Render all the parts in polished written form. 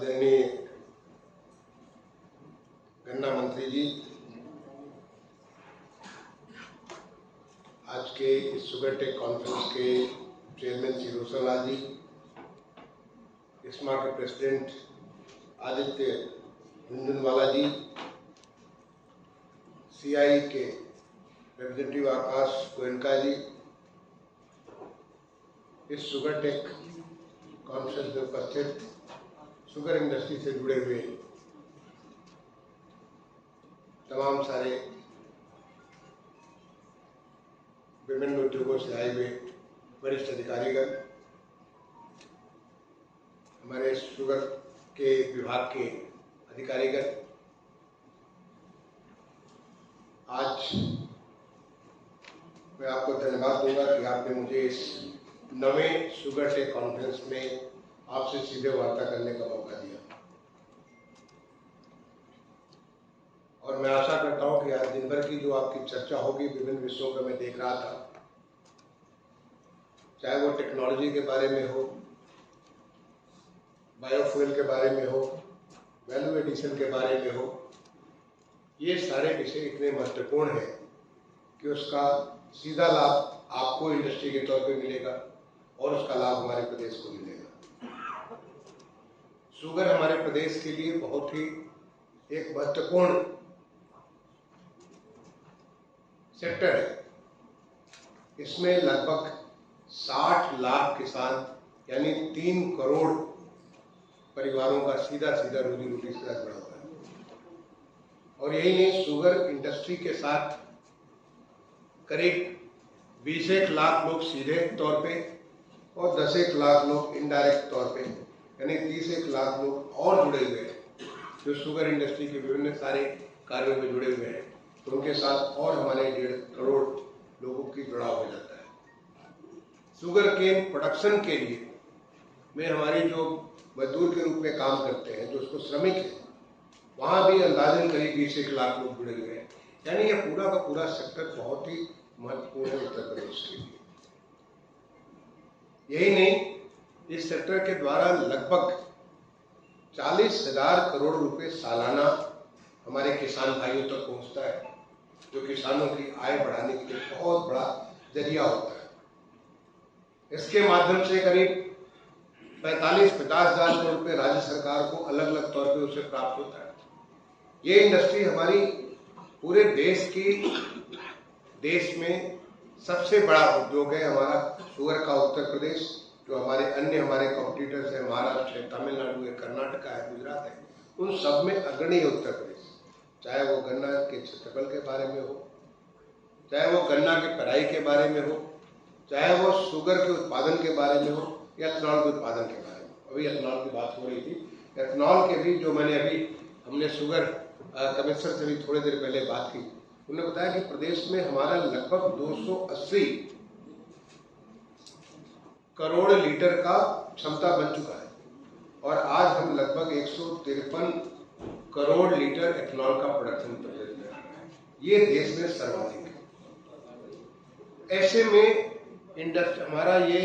आदरणीय गन्ना मंत्री जी, आज के इस शुगर टेक कॉन्फ्रेंस के चेयरमैन श्री रोशनलाल जी, इस्मा के प्रेसिडेंट आदित्य झुनझुनवाला जी, सीआई के रिप्रेजेंटेटिव आकाश गोयनका जी, इस शुगर टेक कॉन्फ्रेंस में उपस्थित शुगर इंडस्ट्री से जुड़े हुए तमाम सारे विभिन्न उद्योगों से आए हुए वरिष्ठ अधिकारीगण, हमारे शुगर के विभाग के अधिकारीगण, आज मैं आपको धन्यवाद दूंगा कि आपने मुझे इस नवे शुगर टेक कॉन्फ्रेंस में आपसे सीधे वार्ता करने का मौका दिया। और मैं आशा करता हूं कि आज दिन भर की जो आपकी चर्चा होगी विभिन्न विषयों पर मैं देख रहा था, चाहे वो टेक्नोलॉजी के बारे में हो, बायोफ्यूल के बारे में हो, वैल्यू एडिशन के बारे में हो, ये सारे विषय इतने महत्वपूर्ण हैं कि उसका सीधा लाभ आपको इंडस्ट्री के तौर पे मिलेगा और उसका लाभ हमारे प्रदेश को मिलेगा। शुगर हमारे प्रदेश के लिए बहुत ही एक महत्वपूर्ण सेक्टर है। इसमें लगभग 60 लाख किसान यानी 3 करोड़ परिवारों का सीधा सीधा रोजी रोटी से जुड़ा हुआ है। और यही नहीं, शुगर इंडस्ट्री के साथ करीब 20 लाख लोग सीधे तौर पे और 10 लाख लोग इनडायरेक्ट तौर पे यानी 30 लाख लोग और जुड़े हुए हैं, जो शुगर इंडस्ट्री के विभिन्न सारे कार्यों में जुड़े हुए हैं। तो उनके साथ और हमारे 1.5 करोड़ लोगों की जुड़ाव हो जाता है। शुगर केन प्रोडक्शन के लिए में हमारी जो मजदूर के रूप में काम करते हैं, जो उसको श्रमिक है, वहां भी अंदाजन करीब 20 लाख लोग जुड़े हुए हैं। यानी यह पूरा का पूरा सेक्टर बहुत ही महत्वपूर्ण है उत्तर प्रदेश के लिए। यही नहीं, इस सेक्टर के द्वारा लगभग 40,000 करोड़ रुपए सालाना हमारे किसान भाइयों तक पहुंचता है, जो किसानों की आय बढ़ाने के लिए बहुत बड़ा जरिया होता है। इसके माध्यम से करीब 45-50 हजार करोड़ रुपए राज्य सरकार को अलग अलग तौर पे उसे प्राप्त होता है। ये इंडस्ट्री हमारी पूरे देश में सबसे बड़ा उद्योग है। हमारा शुगर का उत्तर प्रदेश, जो हमारे कॉम्पिटिटर्स है, महाराष्ट्र है, तमिलनाडु है, कर्नाटक है, गुजरात है, उन सब में अग्रणी है उत्तर प्रदेश। चाहे वो गन्ना के क्षेत्रफल के बारे में हो, चाहे वो गन्ना की पेराई के बारे में हो, चाहे वो शुगर के उत्पादन के बारे में हो या एथनॉल के उत्पादन के बारे में। अभी एथनॉल की बात हो रही थी। एथनॉल के भी जो हमने शुगर कमिश्नर से भी थोड़ी देर पहले बात की, उन्होंने बताया कि प्रदेश में हमारा लगभग 280 करोड़ लीटर का क्षमता बन चुका है और आज हम लगभग 153 करोड़ लीटर एथनॉल का प्रोडक्शन प्रदेश में आ रहा है। ये देश में सर्वाधिक है। ऐसे में हमारा ये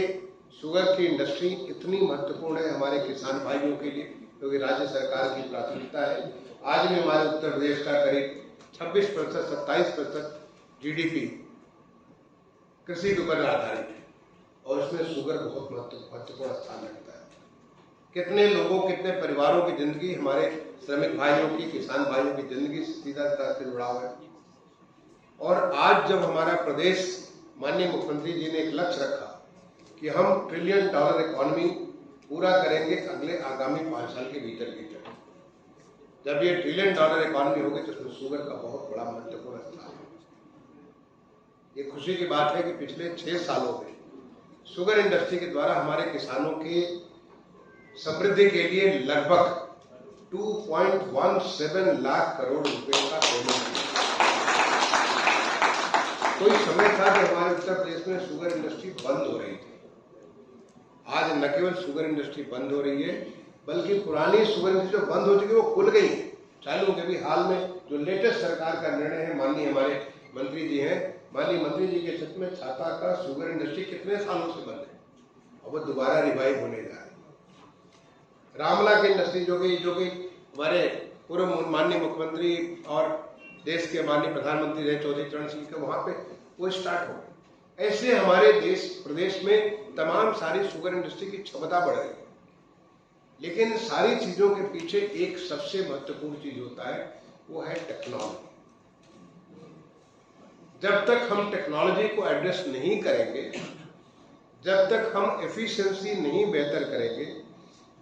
शुगर की इंडस्ट्री इतनी महत्वपूर्ण है हमारे किसान भाइयों के लिए, क्योंकि राज्य सरकार की प्राथमिकता है। आज भी हमारे उत्तर प्रदेश का करीब 26%, 27% जीडीपी कृषि के ऊपर आधारित है और इसमें शुगर बहुत महत्वपूर्ण स्थान रखता है। कितने लोगों, कितने परिवारों की जिंदगी, हमारे श्रमिक भाइयों की, किसान भाइयों की जिंदगी सीधा से जुड़ा हुआ है। और आज जब हमारा प्रदेश, माननीय मुख्यमंत्री जी ने एक लक्ष्य रखा कि हम $1 ट्रिलियन इकोनॉमी पूरा करेंगे अगले आगामी 5 साल के भीतर। जब ये $1 ट्रिलियन इकोनॉमी होगी तो उसमें शुगर का बहुत बड़ा महत्वपूर्ण स्थान है। ये खुशी की बात है कि पिछले 6 सालों में शुगर इंडस्ट्री के द्वारा हमारे किसानों के समृद्धि के लिए लगभग 2.17 लाख करोड़ रुपए का पेमेंट किया। कोई समय था कि हमारे उत्तर प्रदेश में शुगर इंडस्ट्री बंद हो रही थी। आज न केवल शुगर इंडस्ट्री बंद हो रही है, बल्कि पुरानी शुगर इंडस्ट्री जो बंद हो चुकी है वो खुल गई है, चालू हो गई। अभी हाल में जो लेटेस्ट सरकार का निर्णय है, माननीय हमारे मंत्री जी हैं, माननीय मंत्री जी के क्षेत्र में छाता का शुगर इंडस्ट्री कितने सालों से बंद है और वो दोबारा रिवाइव होने जा रही है। रामला की इंडस्ट्री जो कि हमारे पूर्व माननीय मुख्यमंत्री और देश के माननीय प्रधानमंत्री रहे चौधरी चरण सिंह के, वहां पे वो स्टार्ट हो गए। ऐसे हमारे प्रदेश में तमाम सारी शुगर इंडस्ट्री की क्षमता बढ़ रही है, लेकिन सारी चीजों के पीछे एक सबसे महत्वपूर्ण चीज होता है, वो है टेक्नोलॉजी। जब तक हम टेक्नोलॉजी को एड्रेस नहीं करेंगे, जब तक हम एफिशिएंसी नहीं बेहतर करेंगे,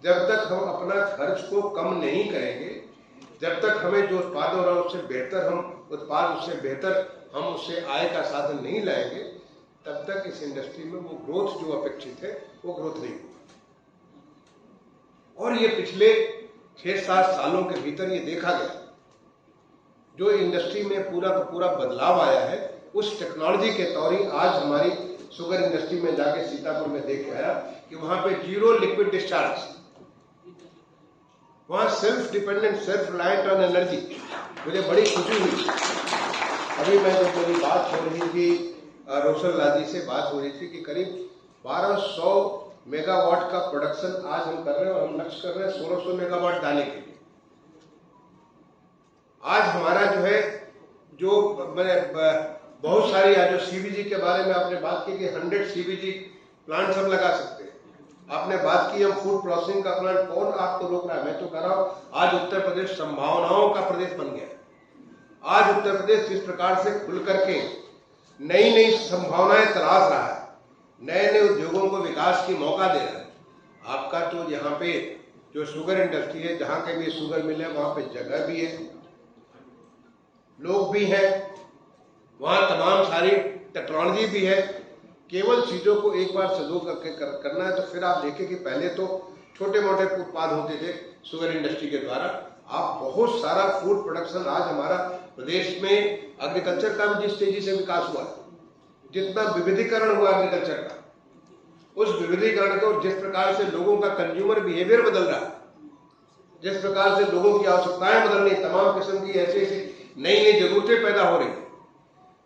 जब तक हम अपना खर्च को कम नहीं करेंगे, जब तक हमें जो उत्पाद हो रहा है उससे बेहतर हम उससे आय का साधन नहीं लाएंगे, तब तक इस इंडस्ट्री में वो ग्रोथ जो अपेक्षित है वो ग्रोथ नहीं होगी। और ये पिछले 6-7 सालों के भीतर ये देखा गया, जो इंडस्ट्री में पूरा का पूरा बदलाव आया है, उस टेक्नोलॉजी के तौर ही आज हमारी शुगर इंडस्ट्री में जाके सीतापुर में देख के आया कि वहां पे 0 लिक्विड डिस्चार्ज, वहां self dependent, self reliant on energy. मुझे बड़ी खुशी हुई, अभी मैं जब मेरी बात हो रही थी रोशन लाल जी से बात हो रही थी कि करीब 1200 मेगावाट का प्रोडक्शन आज हम कर रहे हैं, और हम लक्ष्य कर रहे हैं 1600 मेगावाट डालने के लिए। आज हमारा जो है, जो मैंने बहुत सारी आज जो सीबीजी के बारे में आपने बात की कि 100 सीबीजी प्लांट हम लगा सकते हैं, आपने बात की हम फूड प्रोसेसिंग का प्लांट, कौन आपको रोक रहा है? मैं तो कह रहा हूं, आज उत्तर प्रदेश संभावनाओं का प्रदेश बन गया। आज उत्तर प्रदेश जिस प्रकार से खुल करके नई नई संभावनाएं तलाश रहा है, नए नए उद्योगों को विकास की मौका दे रहा है। आपका तो यहाँ पे जो शुगर इंडस्ट्री है, जहां के भी शुगर मिल है, वहां पे जगह भी है, लोग भी हैं, वहां तमाम सारी टेक्नोलॉजी भी है। केवल चीजों को एक बार सजो करके करना है। तो फिर आप देखें कि पहले तो छोटे मोटे उत्पाद होते थे शुगर इंडस्ट्री के द्वारा, आप बहुत सारा फूड प्रोडक्शन, आज हमारा प्रदेश में एग्रीकल्चर का भी जिस तेजी से विकास हुआ, जितना विविधीकरण हुआ एग्रीकल्चर का, उस विविधीकरण को जिस प्रकार से लोगों का कंज्यूमर बिहेवियर बदल रहा है, जिस प्रकार से लोगों की आवश्यकताएं बदल रही, तमाम किस्म की ऐसी नई नई जरूरतें पैदा हो रही,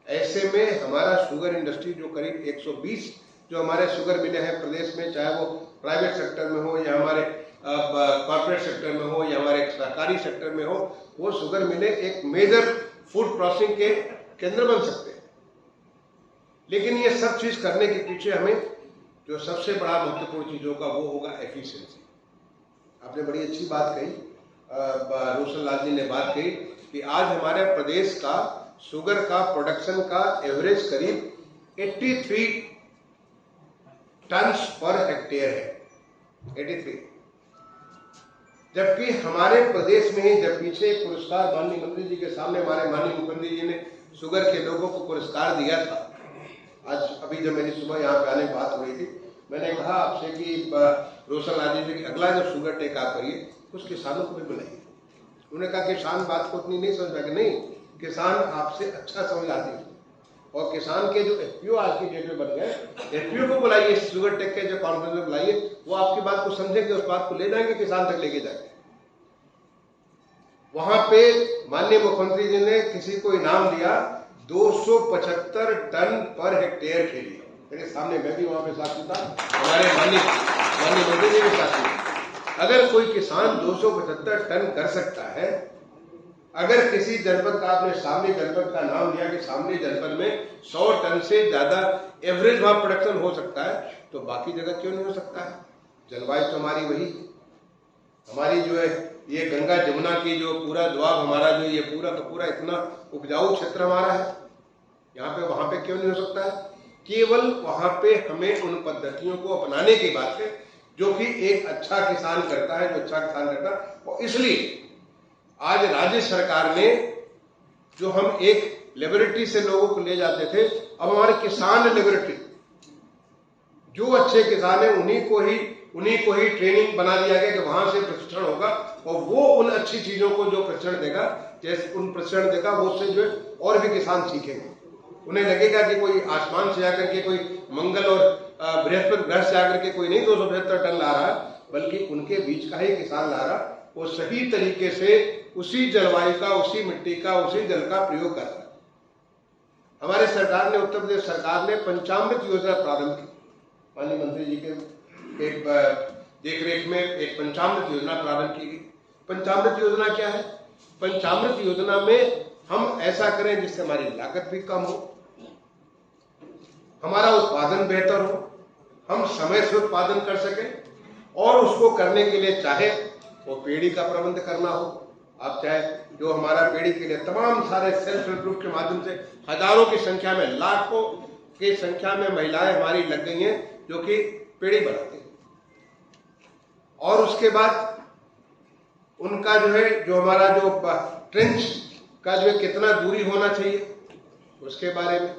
ऐसे में हमारा शुगर इंडस्ट्री जो करीब 120 जो हमारे शुगर मिलें हैं प्रदेश में, चाहे वो प्राइवेट सेक्टर में हो या हमारे कॉर्पोरेट सेक्टर में हो या हमारे सरकारी सेक्टर में हो, वो शुगर मिलें एक मेजर फूड प्रोसेसिंग के केंद्र बन सकते हैं। लेकिन ये सब चीज करने के पीछे हमें जो सबसे बड़ा महत्वपूर्ण चीजों का वो होगा एफिशिएंसी। आपने बड़ी अच्छी बात कही, रोशन लाल जी ने बात कही कि आज हमारे प्रदेश का शुगर का प्रोडक्शन का एवरेज करीब 83 टन पर हेक्टेयर है, 83। जबकि हमारे प्रदेश में ही, जब पीछे एक पुरस्कार माननीय मंत्री जी के सामने हमारे माननीय मुख्यमंत्री जी ने शुगर के लोगों को पुरस्कार दिया था, आज अभी जब मेरी सुबह यहाँ पे आने की बात हो रही थी, मैंने कहा आपसे कि रोशन लाल जी से कि अगला जब शुगर टेक आप करिए कुछ किसानों को भी बुलाइए। उन्होंने कहा किसान बात को उतनी नहीं समझ पाएंगे। नहीं, किसान आपसे अच्छा समझ आती है, और किसान के जो एफपीओ आज की डेट में बन गए, एफपीओ को बुलाइए, शुगर टेक के जो कॉन्फ्रेंस में बुलाइए, वो आपकी बात को समझेंगे, उस बात को ले जाएंगे, किसान तक लेके जाएंगे। वहां पे माननीय मुख्यमंत्री जी ने किसी को इनाम दिया 275 टन पर हेक्टेयर के लिए। मेरे सामने, मैं भी वहां पे साथी था, हमारे माननीय मंत्री जी भी साथी थे। अगर कोई किसान 275 टन कर सकता है, अगर किसी जनपद का, आपने सामने जनपद का नाम लिया कि सामने जनपद में 100 टन से ज्यादा एवरेज वहां प्रोडक्शन हो सकता है, तो बाकी जगह क्यों नहीं हो सकता है? जलवायु तो हमारी वही, हमारी जो है ये गंगा जमुना की जो पूरा द्वाब हमारा जो ये पूरा का पूरा इतना उपजाऊ क्षेत्र हमारा है, यहाँ पे वहां पे क्यों नहीं हो सकता है? केवल वहां पे हमें उन पद्धतियों को अपनाने की बात है जो कि एक अच्छा किसान करता है, जो अच्छा किसान करता है। और इसलिए आज राज्य सरकार ने, जो हम एक लेबोरेटरी से लोगों को ले जाते थे, अब हमारे किसान लेबोरेटरी, जो अच्छे किसान है उन्हीं को ही ट्रेनिंग बना दिया गया कि वहां से प्रशिक्षण होगा, और वो उन अच्छी चीजों को जो प्रशिक्षण देगा, जैसे उन प्रशिक्षण देगा, वो उससे जो है और भी किसान सीखेंगे। उन्हें लगेगा कि कोई आसमान से आकर के, कोई मंगल और बृहस्पति ग्रह से आकर के कोई नहीं 275 टन ला रहा है, बल्कि उनके बीच का ही किसान ला रहा, वो सही तरीके से उसी जलवायु का, उसी मिट्टी का, उसी जल का प्रयोग कर रहा है। हमारे सरकार ने, उत्तर प्रदेश सरकार ने पंचामृत योजना प्रारंभ की, माननीय मंत्री जी के एक देखरेख में एक पंचामृत योजना प्रारंभ की गई। पंचामृत योजना क्या है? पंचामृत योजना में हम ऐसा करें जिससे हमारी लागत भी कम हो, हमारा उत्पादन बेहतर हो, हम समय से उत्पादन कर सकें और उसको करने के लिए चाहे वो पेड़ी का प्रबंध करना हो, आप चाहे जो हमारा पेड़ी के लिए तमाम सारे सेल्फ हेल्प ग्रुप के माध्यम से हजारों की संख्या में, लाखों की संख्या में महिलाएं हमारी लग गई हैं जो कि पेड़ी बनाती हैं। और उसके बाद उनका जो है जो हमारा जो ट्रेंच का जो है कितना दूरी होना चाहिए उसके बारे में,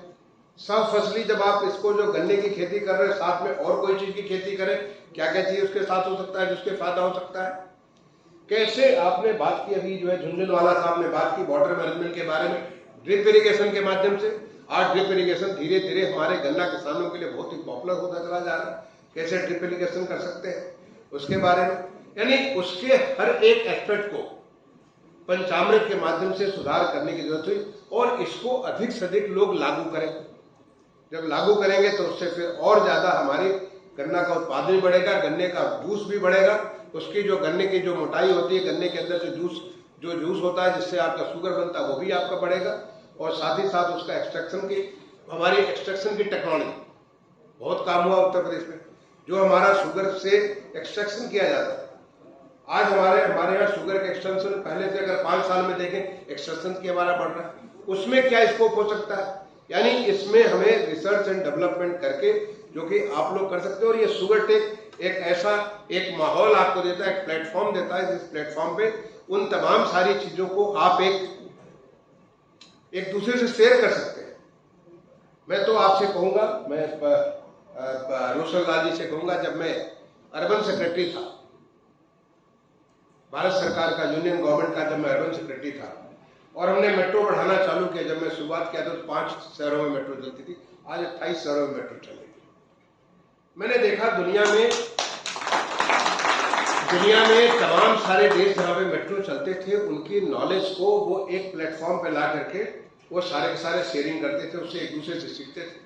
सब फसली जब आप इसको जो गन्ने की खेती कर रहे हैं साथ में और कोई चीज की खेती करें, क्या क्या चीज उसके साथ हो सकता है जिसके फायदा हो सकता है। कैसे आपने बात की अभी जो है झुंझुनवाला साहब ने बात की वाटर मैनेजमेंट के बारे में, ड्रिप इरिगेशन के माध्यम से। आज ड्रिप इरिगेशन धीरे धीरे हमारे गन्ना किसानों के लिए बहुत ही पॉपुलर होता चला जा रहा है, कैसे ड्रिप इरिगेशन कर सकते हैं उसके बारे में, यानी उसके हर एक एस्पेक्ट को पंचामृत के माध्यम से सुधार करने की जरूरत हुई और इसको अधिक से अधिक लोग लागू करें। जब लागू करेंगे तो उससे फिर और ज्यादा हमारी गन्ना का उत्पादन भी बढ़ेगा, गन्ने का जूस भी बढ़ेगा, उसकी जो गन्ने की जो मोटाई होती है, गन्ने के अंदर जो जूस होता है जिससे आपका शुगर बनता है वो भी आपका बढ़ेगा और साथ ही साथ उसका हमारी एक्सट्रैक्शन की टेक्नोलॉजी बहुत काम हुआ उत्तर प्रदेश में, जो हमारा शुगर से एक्सट्रैक्शन किया जाता है। आज हमारे यहाँ शुगर के एक्सटेंशन पहले से अगर 5 साल में देखें एक्सटेंशन की हमारा बढ़ रहा है, उसमें क्या स्कोप हो सकता है, यानी इसमें हमें रिसर्च एंड डेवलपमेंट करके जो कि आप लोग कर सकते हो। और ये शुगर टेक एक ऐसा एक माहौल आपको देता है, एक प्लेटफॉर्म देता है, जिस प्लेटफॉर्म पे उन तमाम सारी चीजों को आप एक दूसरे से शेयर कर सकते हैं। मैं तो आपसे कहूंगा, मैं रोशल लाल जी से कहूंगा, जब मैं अर्बन सेक्रेटरी था भारत सरकार का, यूनियन गवर्नमेंट का, जब मैं अर्बन सेक्रेटरी था और हमने मेट्रो बढ़ाना चालू किया, जब मैं शुरुआत किया तो 5 शहरों में मेट्रो चलती थी, आज 28 शहरों में मेट्रो चलेगी। मैंने देखा दुनिया में तमाम सारे देश जहां पे मेट्रो चलते थे उनकी नॉलेज को वो एक प्लेटफॉर्म पे ला करके वो सारे के सारे शेयरिंग करते थे, उससे एक दूसरे से सीखते थे।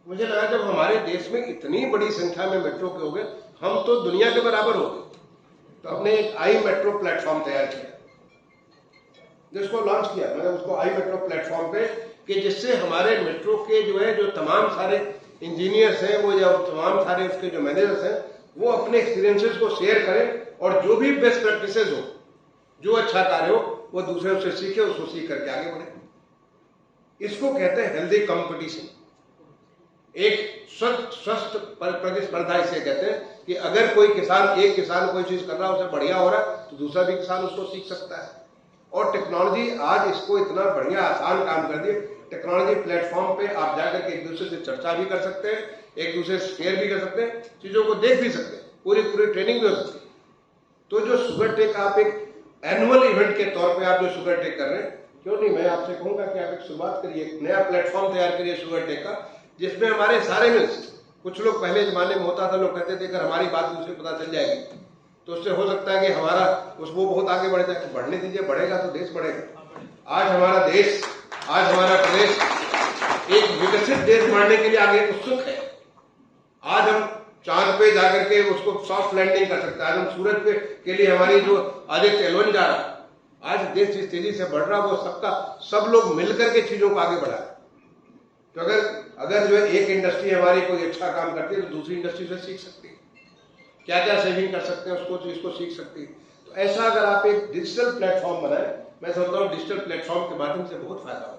मुझे लगा जब हमारे देश में इतनी बड़ी संख्या में मेट्रो के हो गए, हम तो दुनिया के बराबर हो गए, तो हमने एक आई मेट्रो प्लेटफॉर्म तैयार किया जिसको लॉन्च किया। मैंने उसको आई मेट्रो प्लेटफॉर्म पे कि जिससे हमारे मेट्रो के जो तमाम सारे इंजीनियर्स हैं, वो जो तमाम सारे उसके जो मैनेजर्स हैं, वो अपने एक्सपीरियंसेस को शेयर करें और जो भी बेस्ट प्रैक्टिसेस हो, जो अच्छा कार्य हो, वो दूसरे से सीखे, उसको सीख करके आगे बढ़े। इसको कहते हैं हेल्दी कंपटीशन, एक स्वस्थ प्रतिस्पर्धा इसे कहते हैं कि अगर एक किसान कोई चीज कर रहा है, उसे बढ़िया हो रहा है, तो दूसरा भी किसान उसको सीख सकता है। और टेक्नोलॉजी आज इसको इतना बढ़िया आसान काम कर दिए, टेक्नोलॉजी प्लेटफॉर्म पे आप जाकर के एक दूसरे से चर्चा भी कर सकते हैं, एक दूसरे से शेयर भी कर सकते हैं, चीजों को देख भी सकते हैं, पूरी ट्रेनिंग भी हो सकती है। तो जो शुगर टेक आप एक एनुअल इवेंट के तौर पे आप जो शुगर टेक कर रहे हैं, क्यों नहीं, मैं आपसे कहूंगा कि आप एक शुरुआत करिए, एक नया प्लेटफॉर्म तैयार करिए शुगर टेक का, जिसमें हमारे सारे मिल्स, कुछ लोग पहले जमाने में होता था, लोग कहते थे अगर हमारी बात दूसरे पता चल जाएगी तो उससे हो सकता है कि हमारा वो बहुत आगे बढ़ जाए। बढ़ने दीजिए, बढ़ेगा तो देश बढ़ेगा। आज हमारा देश, आज हमारा प्रदेश एक विकसित देश बनने के लिए आगे उत्सुक है। आज हम चांद पे जाकर के उसको सॉफ्ट लैंडिंग कर सकते हैं, आज हम सूरज पे के लिए हमारी जो आदित्य एल1 जा रहा है, आज देश जिस तेजी से बढ़ रहा है वो सब लोग मिलकर के चीजों को आगे बढ़ा है। तो अगर जो एक इंडस्ट्री हमारी कोई अच्छा काम करती है तो दूसरी इंडस्ट्री से सीख सकती है, क्या क्या सेविंग कर सकते हैं उसको, तो इसको सीख सकती है। तो ऐसा अगर आप एक डिजिटल प्लेटफॉर्म बनाए, मैं समझता हूँ डिजिटल प्लेटफॉर्म के माध्यम से बहुत फायदा होगा।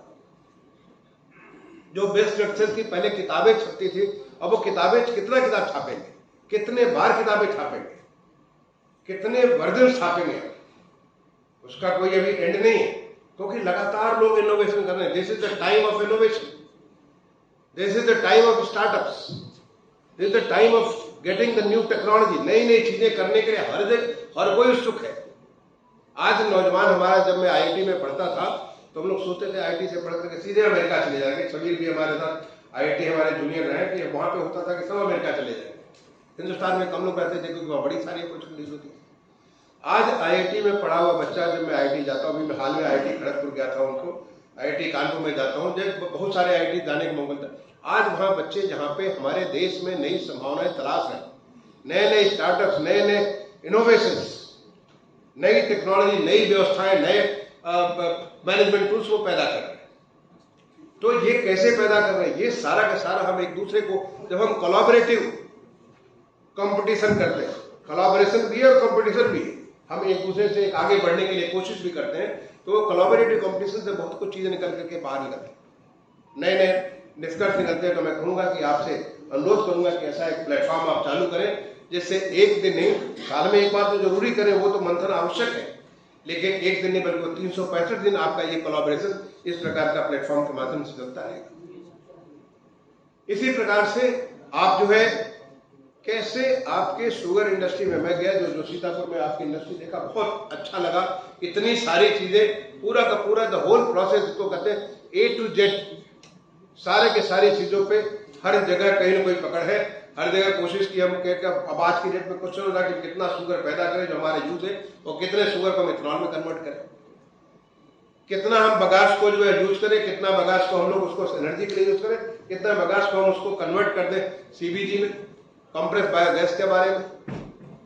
जो बेस्ट प्रैक्टिस की पहले किताबें छपती थी, अब वो किताबें कितना किताब छापेंगे, कितने बार किताबें छापेंगे, कितने वर्जन छापेंगे, उसका कोई अभी एंड नहीं है, क्योंकि लगातार लोग इनोवेशन कर रहे हैं। This is the time of innovation, this is the time of startups, this is the time of getting the new technology. नई नई चीजें करने के लिए हर कोई उत्सुक है। आज नौजवान हमारा, जब मैं आईआईटी में पढ़ता था तो हम लोग सोचते थे आईआईटी से पढ़ करके सीधे अमेरिका चले जाएंगे। शबीर भी हमारे साथ आईआईटी हमारे जूनियर रहे कि वहां पे होता था कि सब अमेरिका चले जाएंगे। हिंदुस्तान में कम लोग रहते थे क्योंकि वहां बड़ी सारी अपॉर्चुनिटीज होती थी। आज आईआईटी में पढ़ा हुआ बच्चा, जब मैं आईआईटी जाता हूँ, अभी मैं हाल में आईआईटी खड़गपुर गया था, उनको आईआईटी कानपुर में जाता हूँ, जब बहुत सारे आईआईटी जाने का मौका मिलता है। आज वहां बच्चे, जहां पे हमारे देश में नई संभावनाएं तलाश है, नए नए स्टार्टअप्स, नए नए इनोवेशंस, नई टेक्नोलॉजी, नई व्यवस्थाएं, नए मैनेजमेंट टूल्स वो पैदा कर रहे हैं। तो ये कैसे पैदा कर रहे हैं? ये सारा का सारा हम एक दूसरे को, जब हम कोलैबोरेटिव कंपटीशन करते हैं, कोलैबोरेशन भी है और कंपटीशन भी है, हम एक दूसरे से एक आगे बढ़ने के लिए कोशिश भी करते हैं, तो कोलैबोरेटिव कंपटीशन से बहुत कुछ चीजें निकल करके बाहर निकलती हैं, नए नए निष्कर्ष निकलते हैं। तो मैं कहूंगा कि आपसे अनुरोध करूंगा कि ऐसा एक प्लेटफॉर्म आप चालू करें, जिससे एक दिन नहीं, साल में एक बार तो जरूरी करें, वो तो मंथन आवश्यक है, लेकिन एक दिन नहीं बल्कि 365 दिन आपका ये कोलैबोरेशन इस प्रकार का प्लेटफॉर्म के माध्यम से चलता रहेगा। इसी प्रकार से आप जो है, कैसे आपके शुगर इंडस्ट्री में, मैं गया जो सीतापुर में आपकी इंडस्ट्री देखा, बहुत अच्छा लगा। इतनी सारी चीजें, पूरा का पूरा द होल प्रोसेस को कहते हैं, A to Z, सारे के सारी चीजों पे हर जगह कहीं ना कोई पकड़ है, हर जगह कोशिश की हम अब आज की डेट में क्वेश्चन हो रहा है कि कितना शुगर पैदा करें जो हमारे यूज है, और कितने शुगर को हम इथेनॉल में कन्वर्ट करें, कितना हम बगास को जो है यूज करें, कितना बगास को हम लोग उसको एनर्जी के लिए यूज करें, कितना बगास को हम उसको कन्वर्ट कर दें CBG में, कंप्रेस बायोगैस के बारे में,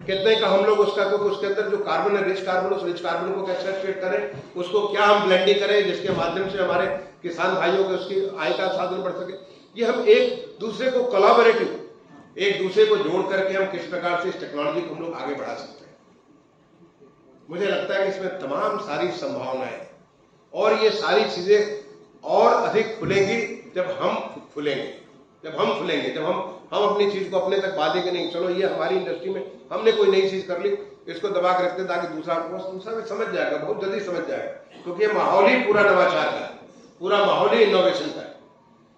कितने का हम लोग उसका, क्योंकि उसके अंदर जो कार्बन है, रिच कार्बन, उस रिच कार्बन को कैसे एक्सट्रैक्ट करें, उसको क्या हम ब्लेंडिंग करें जिसके माध्यम से हमारे किसान भाइयों को उसकी आय का साधन बढ़ सके। ये हम एक दूसरे को कोलैबोरेटिव, एक दूसरे को जोड़ करके हम किस प्रकार से इस टेक्नोलॉजी को हम लोग आगे बढ़ा सकते हैं। मुझे लगता है कि इसमें तमाम सारी संभावनाएं, और ये सारी चीजें और अधिक खुलेंगी जब हम खुलेंगे, जब हम अपनी चीज को अपने तक बांधेंगे। नहीं, चलो ये हमारी इंडस्ट्री में हमने कोई नई चीज कर ली, इसको दबा के रखते ताकि दूसरा भी समझ जाएगा, बहुत जल्दी समझ जाएगा, क्योंकि ये माहौल ही पूरा नवाचार का है, पूरा माहौल ही इनोवेशन का है।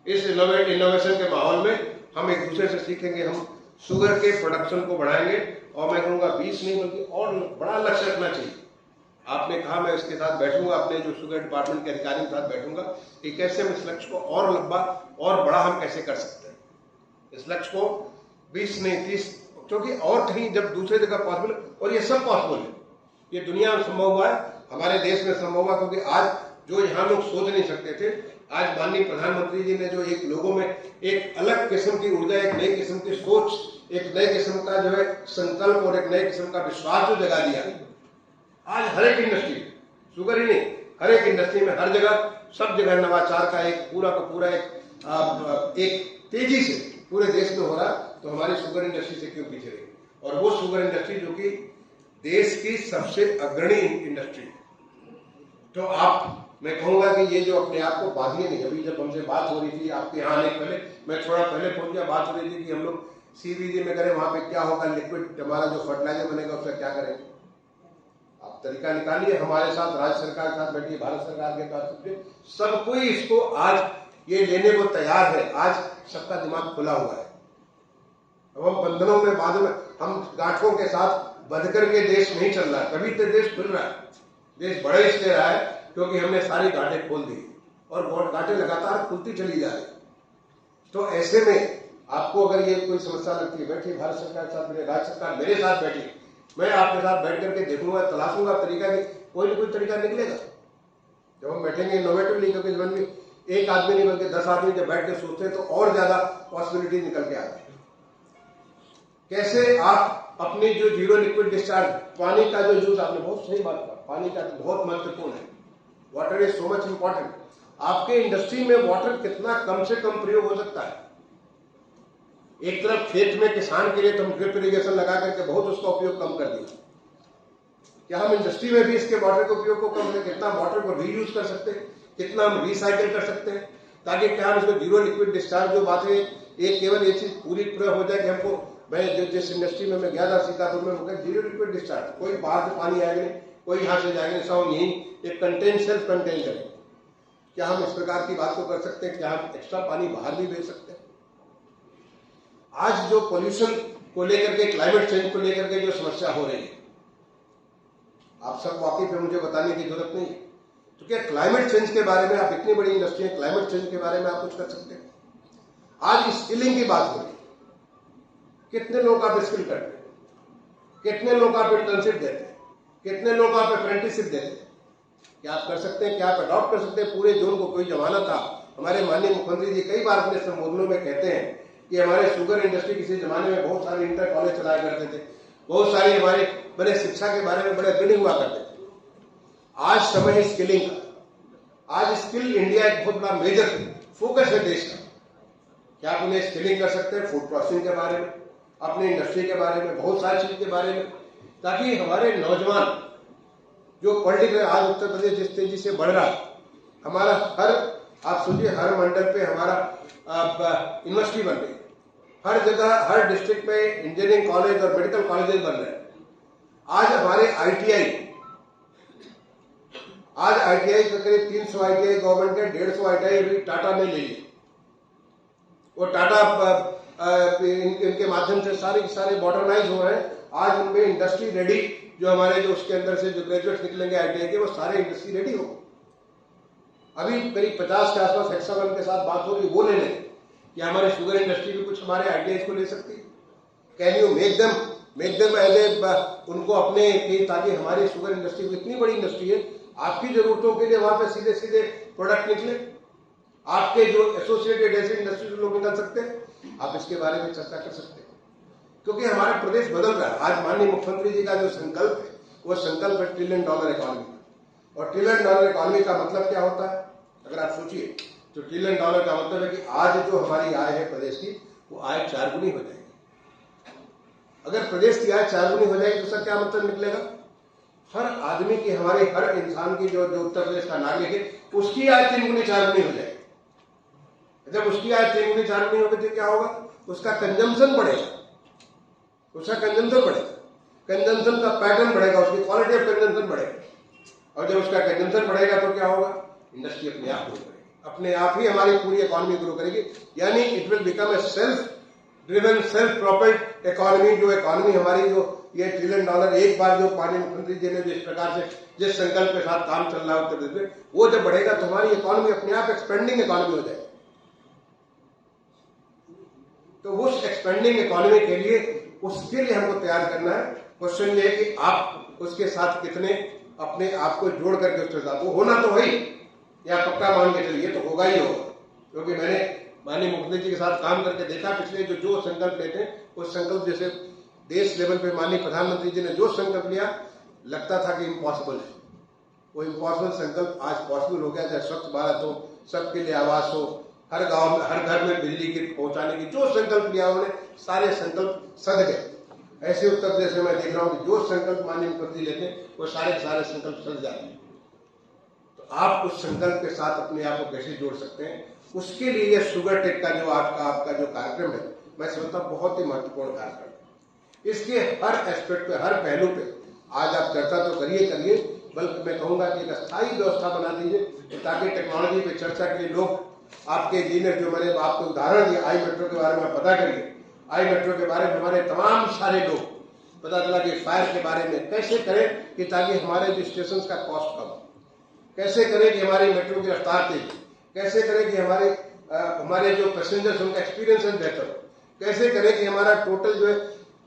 इस इनोवेशन के माहौल में हम एक दूसरे से सीखेंगे, हम शुगर के प्रोडक्शन को बढ़ाएंगे, और मैं कहूँगा 20 नहीं बल्कि और बड़ा लक्ष्य रखना चाहिए। आपने कहा, मैं इसके साथ बैठूंगा, अपने जो शुगर डिपार्टमेंट के अधिकारियों के साथ बैठूंगा कि कैसे हम इस लक्ष्य को और लंबा और बड़ा हम कैसे कर सकते हैं, इस लक्ष्य को 20 नहीं 30, क्योंकि और कहीं जब दूसरे जगह पॉसिबल, और ये सब पॉसिबल है, ये दुनिया में संभव हुआ है, हमारे देश में संभव हुआ, क्योंकि आज जो यहाँ लोग सोच नहीं सकते थे, आज माननीय प्रधानमंत्री जी ने जो एक लोगों में एक अलग किस्म की ऊर्जा, एक नई किस्म की सोच, एक नए किस्म का जो है संकल्प और एक नए किस्म का विश्वास जो जगा दिया, आज हर एक इंडस्ट्री, शुगर ही नहीं, हर एक इंडस्ट्री में, हर जगह, सब जगह नवाचार का एक पूरा का पूरा एक तेजी से पूरे देश में हो रहा। तो हमारी शुगर इंडस्ट्री से क्यों पीछे रही? और वो शुगर इंडस्ट्री जो कि देश की सबसे अग्रणी इंडस्ट्री। तो मैं कहूंगा कि ये जो अपने आप को बांधिए नहीं। अभी जब हमसे बात हो रही थी आपके यहाँ आने पहले, मैं थोड़ा पहले पहुंच गया, बात हो रही थी कि हम लोग CBG में करें, वहां पे क्या होगा, लिक्विड हमारा जो फर्टिलाइजर बनेगा उसका क्या करेंगे। आप तरीका निकालिए, हमारे साथ राज्य सरकार के साथ बैठिए, भारत सरकार के साथ, सब कोई इसको आज ये लेने को तैयार है। आज सबका दिमाग खुला हुआ है। अब हम बंधनों में, बाद में हम गांठों के साथ बंध करके देश नहीं चल रहा है, तभी तो देश खुल रहा है। देश बड़े इसलिए रहा है क्योंकि हमने सारी गांठें खोल दी, और गांठें लगातार खुलती चली जा रही। तो ऐसे में आपको अगर ये कोई समस्या लगती है, बैठिए भारत सरकार के साथ, मेरे राज्य सरकार मेरे साथ बैठी, मैं आपके साथ बैठ करके देखूंगा, तलाशूंगा तरीका, कि कोई ना कोई तरीका निकलेगा जब हम बैठेंगे इनोवेटिवली। क्योंकि जीवन में एक आदमी नहीं बल्कि 10 आदमी जब बैठ के सोचते हैं तो और ज्यादा पॉसिबिलिटी निकल के आती है। कैसे आप अपनी जो जीरो लिक्विड डिस्चार्ज, पानी का जो यूज, आपने बहुत सही बात कहा, पानी का बहुत महत्वपूर्ण है। Water is so much important. आपके इंडस्ट्री में वाटर कितना कम से कम प्रयोग हो सकता है। एक तरफ खेत में किसान के लिए तो हम ड्रिप इरिगेशन लगा करके बहुत उसका उपयोग कम कर दिया, क्या हम इंडस्ट्री में भी इसके वाटर के उपयोग को कम करें? कितना वाटर को रीयूज कर सकते हैं, कितना हम रिसाइकिल कर सकते हैं, ताकि क्या हम इसको जीरो लिक्विड डिस्चार्ज जो बात है, एक केवल ये चीज पूरी हो जाए कि हमको, मैं जिस इंडस्ट्री में मैं गया था सीतापुर में, वो जीरो लिक्विड डिस्चार्ज, कोई बाहर से पानी आएगा नहीं, कोई यहाँ से जाएगा नहीं, सब यही एक कंटेन, सेल्फ कंटेन करें। क्या हम इस प्रकार की बात को कर सकते हैं? क्या हम एक्स्ट्रा पानी बाहर भी भेज सकते हैं? आज जो पोल्यूशन को लेकर के, क्लाइमेट चेंज को लेकर के जो समस्या हो रही है, आप सब वाकिफ है, मुझे बताने की जरूरत नहीं। तो क्या क्लाइमेट चेंज के बारे में, आप इतनी बड़ी इंडस्ट्री है, क्लाइमेट चेंज के बारे में आप कुछ कर सकते हैं? आज स्किलिंग की बात हो रही है, कितने लोग आप स्किल करते हैं, कितने लोग आप इंटर्नशिप देते हैं, कितने लोग आप अप्रेंटिसशिप देते हैं? क्या आप कर सकते हैं? क्या आप अडॉप्ट कर सकते हैं पूरे जोन को? कोई जमाना था, हमारे माननीय मुख्यमंत्री जी कई बार अपने संबोधनों में कहते हैं कि हमारे शुगर इंडस्ट्री किसी जमाने में बहुत सारे इंटर कॉलेज चलाया करते थे, बहुत सारी हमारे बड़े शिक्षा के बारे में बड़े बिल्डिंग हुआ करते थे। आज समय है स्किलिंग का। आज स्किल इंडिया एक बहुत बड़ा मेजर फोकस है देश का। क्या आप उन्हें स्किलिंग कर सकते हैं फूड प्रोसेसिंग के बारे में, अपने इंडस्ट्री के बारे में, बहुत सारी चीज के बारे में, ताकि हमारे नौजवान जो पॉलिटिकल आज उत्तर प्रदेश जिस तेजी से बढ़ रहा है, हमारा आप सोचिए हर मंडल पे हमारा यूनिवर्सिटी बन रही है, हर जगह हर डिस्ट्रिक्ट में इंजीनियरिंग कॉलेज और मेडिकल कॉलेजेस बन रहे हैं। आज हमारे आईटीआई का करीब 300 आईटीआई गवर्नमेंट के, 150 आईटीआई अभी टाटा ने ले लिए। वो टाटा इनके माध्यम से सारे मॉडर्नाइज हो रहे हैं। आज उनमें इंडस्ट्री रेडी, जो हमारे जो उसके अंदर से जो ग्रेजुएट निकलेंगे आईटीआई के, वो सारे इंडस्ट्री रेडी हो। अभी करीब 50 के आसपास हेक्सागन के साथ बात हो रही, वो ले लें कि हमारे शुगर इंडस्ट्री भी कुछ हमारे आईटीआई को ले सकती है। Can you make them as a उनको अपने, ताकि हमारी शुगर इंडस्ट्री इतनी बड़ी इंडस्ट्री है, आपकी जरूरतों के लिए वहां पे सीधे सीधे प्रोडक्ट निकले, आपके जो एसोसिएटेड ऐसे इंडस्ट्री लोग निकल सकते हैं। आप इसके बारे में चर्चा कर सकते हैं, क्योंकि हमारा प्रदेश बदल रहा है। आज माननीय मुख्यमंत्री जी का जो संकल्प है, वो संकल्प है $1 ट्रिलियन इकोनॉमी का। और $1 ट्रिलियन इकोनॉमी का मतलब क्या होता है, अगर आप सोचिए तो $1 ट्रिलियन का मतलब है कि आज जो हमारी आय है प्रदेश की, वो आय 4 गुनी हो जाएगी। अगर प्रदेश की आय 4 गुनी हो जाएगी तो उसका क्या मतलब निकलेगा, हर आदमी की, हमारे हर इंसान की जो उत्तर प्रदेश का नागरिक है, उसकी आय 3 गुनी 4 गुनी हो जाएगी। जब उसकी आय 3 गुनी 4 गुनी होगी तो क्या होगा, उसका कंजम्पशन बढ़ेगा, कंजम्पशन का पैटर्न बढ़ेगा, उसकी क्वालिटी ऑफ कंजम्पशन बढ़ेगा। और जब उसका कंजम्पशन बढ़ेगा तो क्या होगा, इंडस्ट्री अपने आप ग्रो करेगी, अपने आप ही हमारी पूरी इकोनॉमी ग्रो करेगी। यानी it will become a self driven, self propelled economy. जो इकोनॉमी हमारी, जो ये $1 ट्रिलियन एक बार जो माननीय मुख्यमंत्री जी ने जिस प्रकार से जिस संकल्प के साथ काम चल रहा है उत्तर प्रदेश में, वो जब बढ़ेगा तो हमारी इकोनॉमी अपने आप एक्सपेंडिंग इकोनॉमी हो जाएगी। तो उस एक्सपेंडिंग इकोनॉमी के लिए, उसके लिए हमको तैयार करना है। क्वेश्चन ये है कि आप उसके साथ कितने अपने आप को जोड़ करके उसके साथ, वो होना तो वही, या पक्का मान के चलिए तो होगा ही होगा। क्योंकि मैंने माननीय मुख्यमंत्री जी के साथ काम करके देखा, पिछले जो संकल्प लेते हैं, उस संकल्प जैसे देश लेवल पे माननीय प्रधानमंत्री जी ने जो संकल्प लिया, लगता था कि इम्पॉसिबल है, वो इम्पॉसिबल संकल्प आज पॉसिबल हो गया। चाहे स्वच्छ भारत हो, सबके लिए आवास हो, हर गांव में, हर घर में बिजली की पहुंचाने की जो संकल्प लिया उन्होंने, सारे संकल्प सध गए। ऐसे उत्तर प्रदेश में मैं देख रहा हूं कि जो संकल्प माननीय मुख्यमंत्री लेते हैं, वो सारे संकल्प सध जाते हैं। तो आप उस संकल्प के साथ अपने आप को कैसे जोड़ सकते हैं, उसके लिए ये शुगर टेक का जो आपका जो कार्यक्रम है, मैं समझता हूं बहुत ही महत्वपूर्ण कार्यक्रम है। इसके हर एस्पेक्ट पे, हर पहलू पे आज आप चर्चा तो करिए, बल्कि मैं कहूंगा कि एक स्थायी व्यवस्था बना दीजिए, ताकि टेक्नोलॉजी पे चर्चा के लिए लोग, आपके इंजीनियर, जो मैंने आपको उदाहरण दिया आई मेट्रो के बारे में, पता करिए। आई मेट्रो के बारे में हमारे तमाम सारे लोग, पता चला कि फायर के बारे में कैसे करें कि ताकि हमारे जो स्टेशन का कॉस्ट कम, कैसे करें कि हमारी मेट्रो की रफ्तार तेज, कैसे करें कि हमारे जो पैसेंजर्स उनका एक्सपीरियंस बेहतर हो, कैसे करें कि हमारा टोटल जो है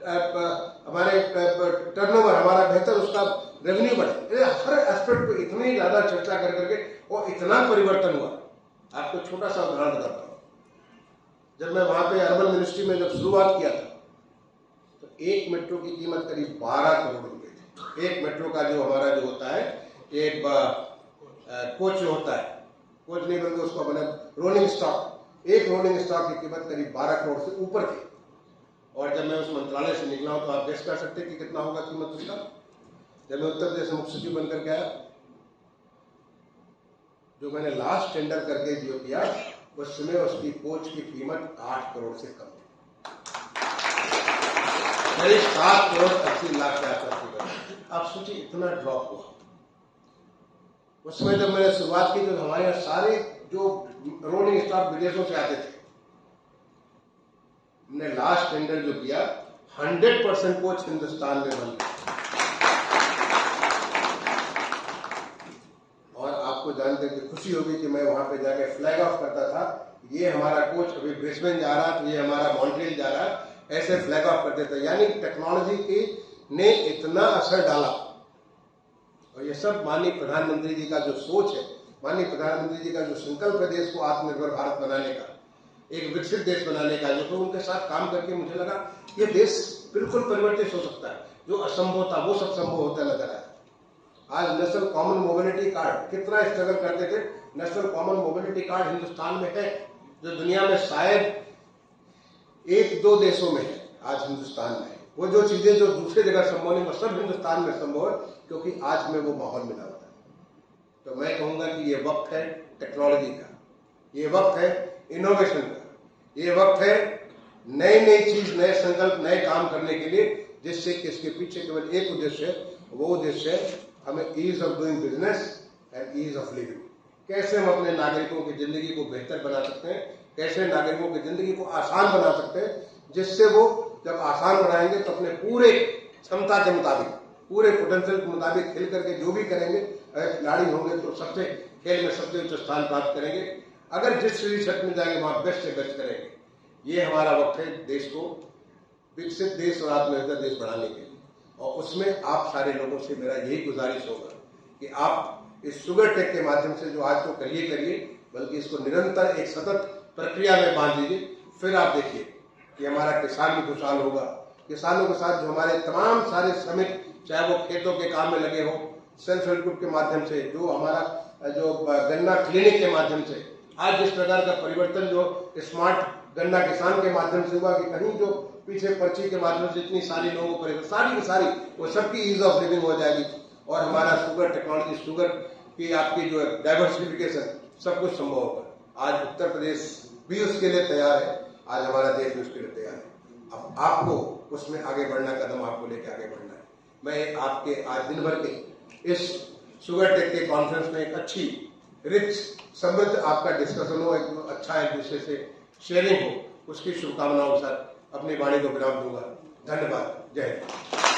हमारे टर्नओवर हमारा बेहतर, उसका रेवेन्यू बढ़े। हर एस्पेक्ट पे इतनी ज्यादा चर्चा कर करके और इतना परिवर्तन हुआ। आपको छोटा सा उदाहरण बताता हूँ। जब मैं वहां पे अर्बन मिनिस्ट्री में जब शुरुआत किया था, तो एक मेट्रो की कीमत करीब 12 करोड़ रुपए थी। एक मेट्रो का जो हमारा जो होता है, एक कोच जो होता है, कोच नहीं बल्कि उसको बना रोलिंग स्टॉक, एक रोलिंग स्टॉक की कीमत करीब 12 करोड़ से ऊपर थी। और जब मैं उस मंत्रालय से निकला हूं तो आप गेस कर सकते हैं कि कितना होगा कीमत उसका। जब मैं उत्तर प्रदेश मुख्य सचिव बनकर के आया, जो मैंने लास्ट टेंडर करके जो किया, उस समय उसकी कोच की कीमत 8 करोड़ से कम थी, करीब 7 करोड़ 80 लाख के आसपास। आप सोचिए इतना ड्रॉप हुआ। उस समय जब मैंने शुरुआत की तो हमारे यहाँ सारे जो रोलिंग स्टॉक विदेशों से आते थे, हमने लास्ट टेंडर जो किया 100% कोच हिंदुस्तान में बन गया। और आपको जानकर के खुशी होगी कि मैं वहां पे जाके फ्लैग ऑफ करता था, ये हमारा कोच अभी ब्रिस्बेन जा रहा है, तो ये हमारा मॉन्ट्रियल जा रहा है, ऐसे फ्लैग ऑफ करते थे। यानी टेक्नोलॉजी की ने इतना असर डाला। और ये सब माननीय प्रधानमंत्री जी का जो सोच है, माननीय प्रधानमंत्री जी का जो संकल्प है देश को आत्मनिर्भर भारत बनाने का, एक विकसित देश बनाने का, जो उनके साथ काम करके मुझे लगा ये देश बिल्कुल परिवर्तित हो सकता है। जो असंभव था वो सब संभव होता नजर आया। आज नेशनल कॉमन मोबिलिटी कार्ड, कितना स्ट्रगल करते थे, national common mobility card Hindustan में है, जो दुनिया में शायद 1-2 देशों में है, आज हिंदुस्तान में है। वो जो चीजें जो दूसरी जगह संभव नहीं, वो सब हिंदुस्तान में संभव है, क्योंकि आज में वो माहौल मिला होता है। तो मैं कहूंगा कि ये वक्त है टेक्नोलॉजी का, ये वक्त है इनोवेशन का, ये वक्त है नई नई चीज, नए संकल्प, नए काम करने के लिए, जिससे कि इसके पीछे केवल एक उद्देश्य है, वो उद्देश्य है हमें ease of doing business and ease of living. कैसे हम अपने नागरिकों की जिंदगी को बेहतर बना सकते हैं, कैसे नागरिकों की जिंदगी को आसान बना सकते हैं, जिससे वो जब आसान बनाएंगे तो अपने पूरे क्षमता के मुताबिक, पूरे पोटेंशियल के मुताबिक खेल करके जो भी करेंगे, अगर खिलाड़ी होंगे तो सबसे खेल में सबसे उच्च स्थान प्राप्त करेंगे। अगर जिस क्षेत्र में जाएंगे वहां बेस्ट से बेस्ट करेंगे। ये हमारा वक्त है देश को विकसित देश और आत्मनिर्भर देश बनाने के लिए, और उसमें आप सारे लोगों से मेरा यही गुजारिश होगा कि आप इस शुगर टेक के माध्यम से जो आज तो करिए, बल्कि इसको निरंतर एक सतत प्रक्रिया में बांध दीजिए। फिर आप देखिए कि हमारा किसान भी खुशहाल होगा। किसानों के साथ जो हमारे तमाम सारे श्रमिक, चाहे वो खेतों के काम में लगे हो, सेल्फ हेल्प ग्रुप के माध्यम से, जो हमारा जो गन्ना क्लिनिक के माध्यम से, आज जिस प्रकार का परिवर्तन जो स्मार्ट गन्ना किसान के माध्यम से हुआ, कि कहीं जो पीछे पर्ची के माध्यम से इतनी सारी लोगों को सारी की सारी वो सबकी ईज ऑफ लिविंग हो जाएगी, और हमारा शुगर टेक्नोलॉजी, शुगर की आपकी जो डाइवर्सिफिकेशन, सब कुछ संभव होगा। आज उत्तर प्रदेश भी उसके लिए तैयार है, आज हमारा देश भी उसके लिए तैयार है। अब आपको उसमें आगे बढ़ना, कदम आपको लेके आगे बढ़ना है। मैं आपके आज दिन भर के इस शुगर टेक के कॉन्फ्रेंस में एक अच्छी रिच समृद्ध आपका डिस्कशन हो, एक अच्छा एक दूसरे से शेयरिंग हो, उसकी शुभकामनाओं के साथ अपनी वाणी को विराम दूंगा। धन्यवाद। जय हिंद।